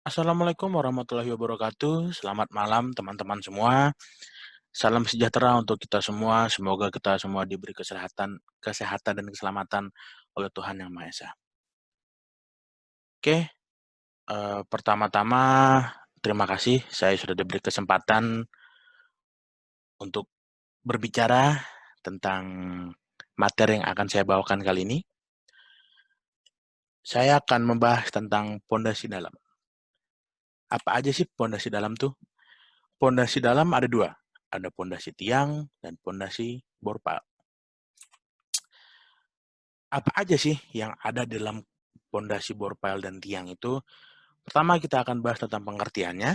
Assalamualaikum warahmatullahi wabarakatuh. Selamat malam teman-teman semua. Salam sejahtera untuk kita semua. Semoga kita semua diberi kesehatan dan keselamatan oleh Tuhan Yang Maha Esa. Oke, pertama-tama terima kasih saya sudah diberi kesempatan untuk berbicara tentang materi yang akan saya bawakan kali ini. Saya akan membahas tentang pondasi dalam. Apa aja sih pondasi dalam tuh? Pondasi dalam ada dua, ada pondasi tiang dan pondasi borpal. Apa aja sih yang ada dalam pondasi borpal dan tiang itu? Pertama kita akan bahas tentang pengertiannya,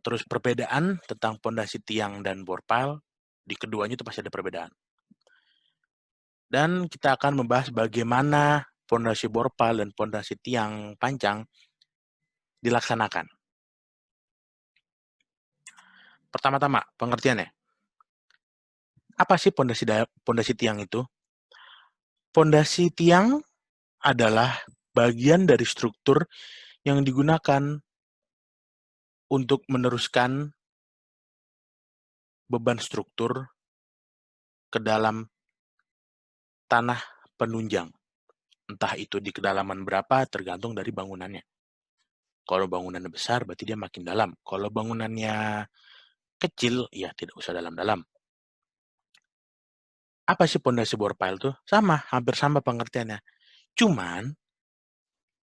terus perbedaan tentang pondasi tiang dan borpal, di keduanya itu pasti ada perbedaan. Dan kita akan membahas bagaimana pondasi borpal dan pondasi tiang pancang dilaksanakan. Pertama-tama, pengertiannya. Apa sih pondasi tiang itu? Pondasi tiang adalah bagian dari struktur yang digunakan untuk meneruskan beban struktur ke dalam tanah penunjang. Entah itu di kedalaman berapa tergantung dari bangunannya. Kalau bangunannya besar berarti dia makin dalam. Kalau bangunannya kecil, ya tidak usah dalam-dalam. Apa sih pondasi borpile tuh? Sama, hampir sama pengertiannya. Cuman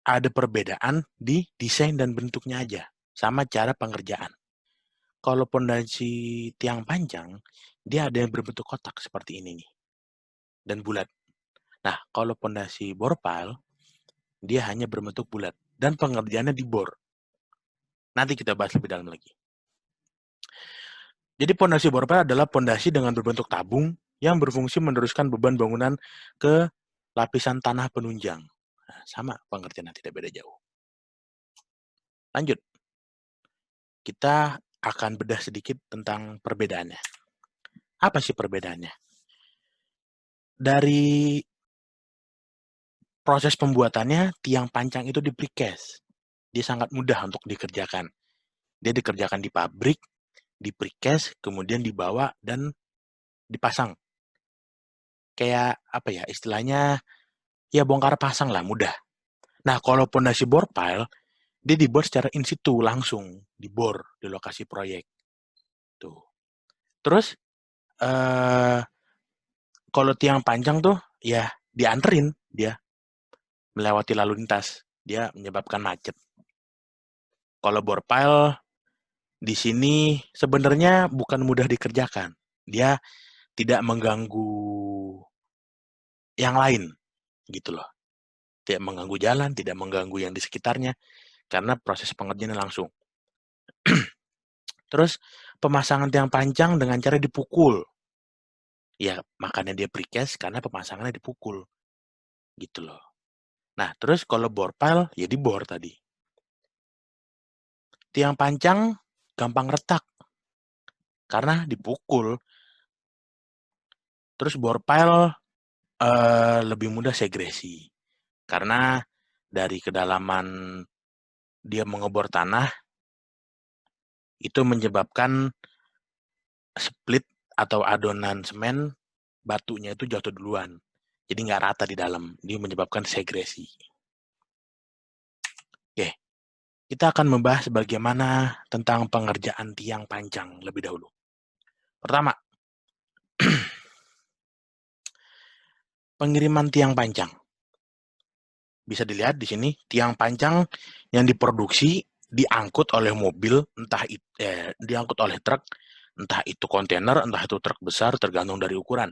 ada perbedaan di desain dan bentuknya aja, sama cara pengerjaan. Kalau pondasi tiang panjang, dia ada yang berbentuk kotak seperti ini nih, dan bulat. Nah, kalau pondasi borpile, dia hanya berbentuk bulat, dan pengerjaannya di bor. Nanti kita bahas lebih dalam lagi. Jadi pondasi borpile adalah pondasi dengan berbentuk tabung yang berfungsi meneruskan beban bangunan ke lapisan tanah penunjang. Nah, sama pengertiannya, tidak beda jauh. Lanjut. Kita akan bedah sedikit tentang perbedaannya. Apa sih perbedaannya? Dari proses pembuatannya, tiang pancang itu di precast. Dia sangat mudah untuk dikerjakan. Dia dikerjakan di pabrik, di precast, kemudian dibawa dan dipasang. Kayak apa ya istilahnya, ya bongkar pasang lah, mudah. Nah, kalau pondasi borpile, dia dibuat secara in situ, langsung dibor di lokasi proyek. Tuh. Terus, kalau tiang panjang tuh, ya dianterin dia melewati lalu lintas. Dia menyebabkan macet. Kalau borpile, di sini sebenarnya bukan mudah dikerjakan. Dia tidak mengganggu yang lain, gitu loh. Tidak mengganggu jalan, tidak mengganggu yang di sekitarnya, karena proses pengerjaannya langsung. Terus pemasangan tiang panjang dengan cara dipukul. Ya, makanya dia precast karena pemasangannya dipukul. Gitu loh. Nah, terus kalau borpile, ya dibor tadi. Tiang panjang gampang retak karena dipukul. Terus borpile lebih mudah segresi. Karena dari kedalaman dia mengebor tanah, itu menyebabkan split atau adonan semen, batunya itu jatuh duluan. Jadi nggak rata di dalam. Dia menyebabkan segresi. Oke, kita akan membahas bagaimana tentang pengerjaan tiang panjang lebih dahulu. Pertama, pengiriman tiang panjang. Bisa dilihat di sini, tiang panjang yang diproduksi diangkut oleh mobil, diangkut oleh truk, entah itu kontainer, entah itu truk besar, tergantung dari ukuran.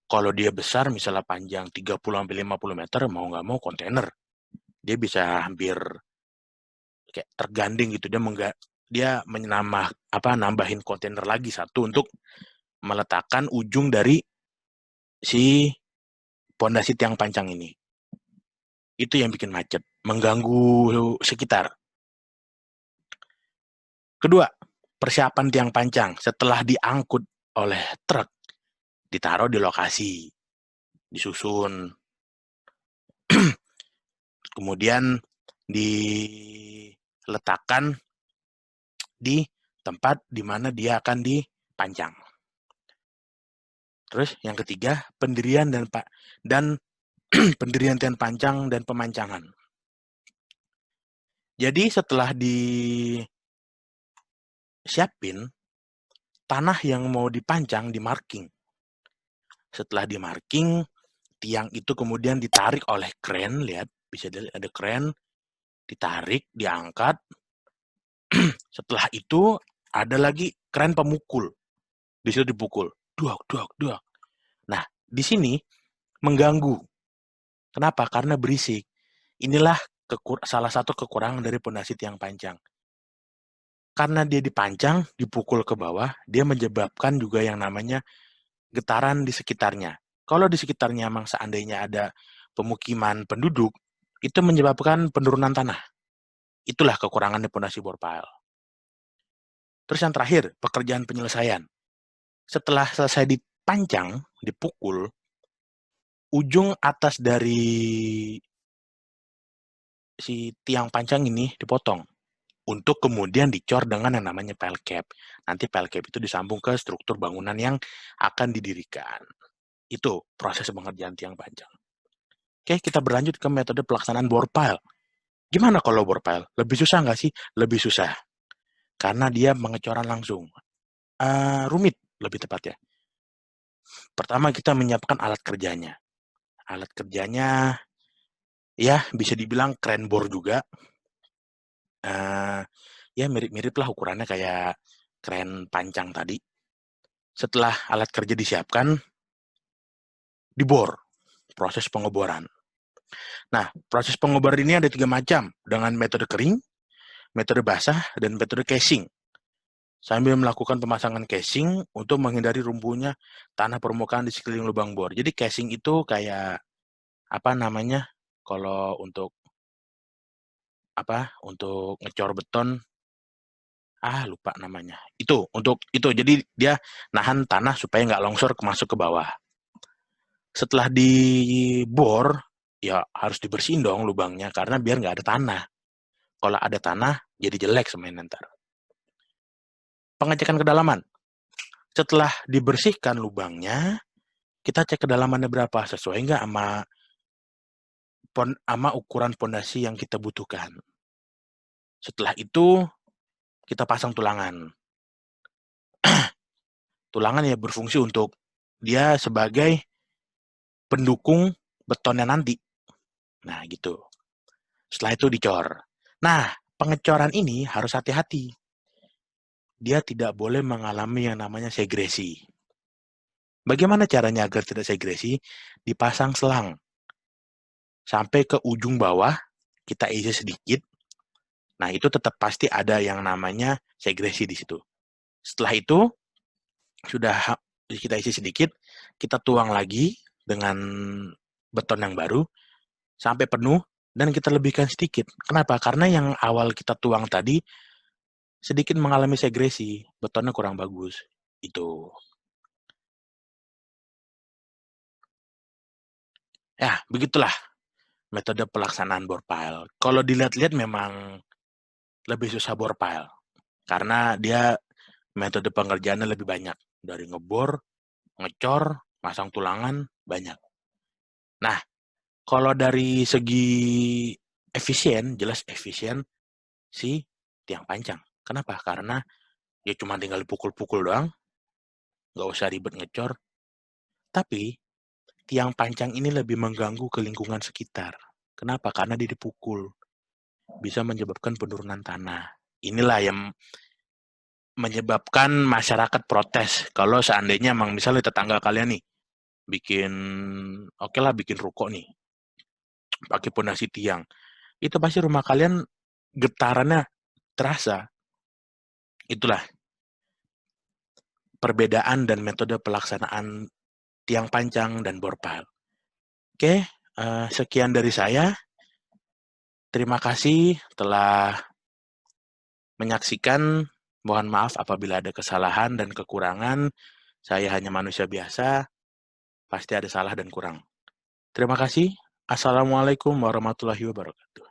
Kalau dia besar, misalnya panjang 30-50 meter, mau nggak mau kontainer. Dia bisa hampir kayak terganding gitu. Dia nambahin kontainer lagi satu untuk meletakkan ujung dari si pondasi tiang panjang ini. Itu yang bikin macet, mengganggu sekitar. Kedua, persiapan tiang panjang setelah diangkut oleh truk, ditaruh di lokasi, disusun. kemudian diletakkan di tempat di mana dia akan dipanjang. Terus yang ketiga, pendirian dan pendirian tiang panjang dan pemancangan. Jadi setelah disiapin, tanah yang mau dipanjang di-marking. Setelah di-marking, tiang itu kemudian ditarik oleh kren, lihat, bisa dilihat ada kren, ditarik, diangkat. Setelah itu ada lagi kren pemukul. Di situ dipukul. Duak, duak, duak. Nah, di sini mengganggu. Kenapa? Karena berisik. Inilah salah satu kekurangan dari pondasi tiang panjang. Karena dia dipanjang, dipukul ke bawah, dia menyebabkan juga yang namanya getaran di sekitarnya. Kalau di sekitarnya memang seandainya ada pemukiman penduduk, itu menyebabkan penurunan tanah. Itulah kekurangan dari pondasi bor pile. Terus yang terakhir, pekerjaan penyelesaian. Setelah selesai dipanjang, dipukul, ujung atas dari si tiang panjang ini dipotong untuk kemudian dicor dengan yang namanya pile cap. Nanti pile cap itu disambung ke struktur bangunan yang akan didirikan. Itu proses pengerjaan tiang panjang. Oke, kita berlanjut ke metode pelaksanaan bore pile. Gimana kalau bore pile? Lebih susah nggak sih? Lebih susah. Karena dia pengecoran langsung. Rumit, lebih tepatnya. Pertama, kita menyiapkan alat kerjanya. Alat kerjanya, ya bisa dibilang kren bor juga. Ya mirip-mirip lah ukurannya kayak kren panjang tadi. Setelah alat kerja disiapkan, dibor. Proses pengeboran. Nah, proses pengeboran ini ada 3 macam. Dengan metode kering, metode basah, dan metode casing. Sambil melakukan pemasangan casing untuk menghindari rumpuhnya tanah permukaan di sekeliling lubang bor. Jadi casing itu kayak apa namanya? Kalau untuk ngecor beton, lupa namanya. Itu untuk itu. Jadi dia nahan tanah supaya nggak longsor masuk ke bawah. Setelah dibor, ya harus dibersihin dong lubangnya karena biar nggak ada tanah. Kalau ada tanah, jadi jelek semuanya ntar. Pengecekan kedalaman. Setelah dibersihkan lubangnya, kita cek kedalamannya berapa, sesuai nggak sama ukuran pondasi yang kita butuhkan. Setelah itu, kita pasang tulangan. Tulangan ya berfungsi untuk dia sebagai pendukung betonnya nanti. Nah, gitu. Setelah itu dicor. Nah, pengecoran ini harus hati-hati. Dia tidak boleh mengalami yang namanya segresi. Bagaimana caranya agar tidak segresi? Dipasang selang. Sampai ke ujung bawah, kita isi sedikit. Nah, itu tetap pasti ada yang namanya segresi di situ. Setelah itu, sudah kita isi sedikit, kita tuang lagi dengan beton yang baru, sampai penuh, dan kita lebihkan sedikit. Kenapa? Karena yang awal kita tuang tadi, sedikit mengalami segresi, betonnya kurang bagus. Itu. Ya, begitulah metode pelaksanaan bore pile. Kalau dilihat-lihat memang lebih susah bore pile. Karena dia metode pengerjaannya lebih banyak. Dari ngebor, ngecor, pasang tulangan, banyak. Nah, kalau dari segi efisien, jelas efisien si tiang panjang. Kenapa? Karena ya cuma tinggal dipukul-pukul doang, nggak usah ribet ngecor. Tapi tiang panjang ini lebih mengganggu ke lingkungan sekitar. Kenapa? Karena dia dipukul. Bisa menyebabkan penurunan tanah. Inilah yang menyebabkan masyarakat protes. Kalau seandainya emang misalnya tetangga kalian nih, bikin ruko nih, pakai pondasi tiang. Itu pasti rumah kalian getarannya terasa. Itulah perbedaan dan metode pelaksanaan tiang panjang dan bore pile. Oke, sekian dari saya. Terima kasih telah menyaksikan. Mohon maaf apabila ada kesalahan dan kekurangan. Saya hanya manusia biasa, pasti ada salah dan kurang. Terima kasih. Assalamualaikum warahmatullahi wabarakatuh.